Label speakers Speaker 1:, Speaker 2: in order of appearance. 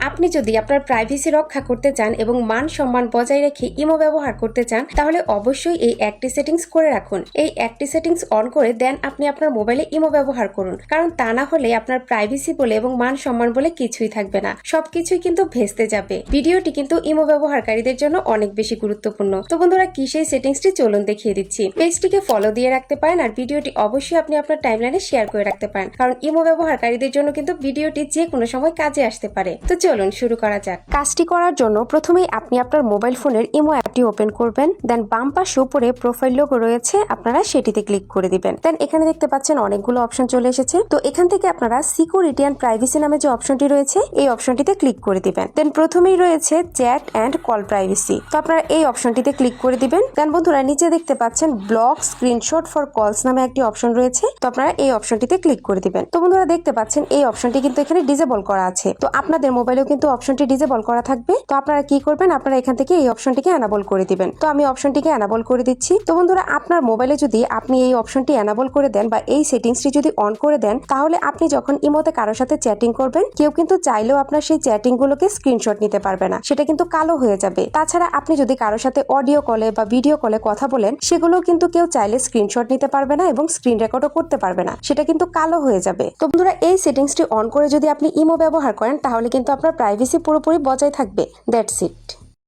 Speaker 1: আপনি যদি আপনার প্রাইভেসি রক্ষা করতে চান এবং মান সম্মান বজায় রেখে ইমো ব্যবহার করতে চান তাহলে অবশ্যই এই একটি সেটিংস করে রাখুন। এই একটি সেটিংস অন করে দেন আপনি আপনার মোবাইলে ইমো ব্যবহার করুন, কারণ তা না হলে আপনার প্রাইভেসি বলে এবং মান সম্মান বলে কিছুই থাকবে না, সবকিছুই কিন্তু ভেস্তে যাবে। ভিডিওটি কিন্তু ইমো ব্যবহারকারীদের জন্য অনেক বেশি গুরুত্বপূর্ণ। তো বন্ধুরা, কি সেই সেটিংসটি চলুন দেখিয়ে দিচ্ছি। পেজটিকে ফলো দিয়ে রাখতে পারেন আর ভিডিওটি অবশ্যই আপনি আপনার টাইমলাইনে শেয়ার করে রাখতে পারেন, কারণ ইমো ব্যবহারকারীদের জন্য কিন্তু ভিডিওটি যে কোনো সময় কাজে আসতে পারে। তো চলুন শুরু করা যাক। কাজটি করার জন্য প্রথমেই আপনি আপনার মোবাইল ফোনের ইমো অ্যাপটি ওপেন করবেন। দেন বাম পাশে উপরে প্রোফাইল লোগো রয়েছে, আপনারা সেটিতে ক্লিক করে দিবেন। দেন এখানে দেখতে পাচ্ছেন অনেকগুলো অপশন চলে এসেছে। তো এখান থেকে আপনারা সিকিউরিটি এন্ড প্রাইভেসি নামে যে অপশনটি রয়েছে এই অপশনটিতে ক্লিক করে দিবেন। দেন প্রথমেই রয়েছে চ্যাট এন্ড কল প্রাইভেসি, তো আপনারা এই অপশনটিতে ক্লিক করে দিবেন। দেন বন্ধুরা, নিচে দেখতে পাচ্ছেন ব্লক স্ক্রিনশট ফর কলস নামে একটি অপশন রয়েছে, তো আপনারা এই অপশনটিতে ক্লিক করে দিবেন। তো বন্ধুরা, দেখতে পাচ্ছেন এই অপশনটি কিন্তু এখানে ডিসেবল করা আছে, তো আপনাদের মোবাইলেও কিন্তু অপশনটি ডিসেবল করা থাকবে। তো আপনারা কি করবেন, আপনারা এখান থেকে এই অপশনটিকে এনাবল করে দিবেন। তো আমি অপশনটিকে এনাবল করে দিচ্ছি। তো বন্ধুরা, আপনার মোবাইলে যদি আপনি এই অপশনটি এনাবল করে দেন বা এই সেটিংসটি যদি অন করে দেন, তাহলে আপনি যখন ইমোতে কারোর সাথে চ্যাটিং করবেন, কেউ কিন্তু চাইলেও আপনার সেই চ্যাটিং গুলোকে স্ক্রিনশট নিতে পারবে না, সেটা কিন্তু কালো হয়ে যাবে। তাছাড়া আপনি যদি কারোর সাথে অডিও কলে বা ভিডিও কলে কথা বলেন, সেগুলো কিন্তু কেউ চাইলে স্ক্রিনশট নিতে পারবে না এবং স্ক্রিন রেকর্ডও করতে পারবে না, সেটা কিন্তু কালো হয়ে যাবে। তো বন্ধুরা, এই সেটিংসটি অন করে যদি আপনি ইমো ব্যবহার করেন তাহলে কিন্তু আপনার প্রাইভেসি পুরোপুরি বজায় থাকবে। That's it.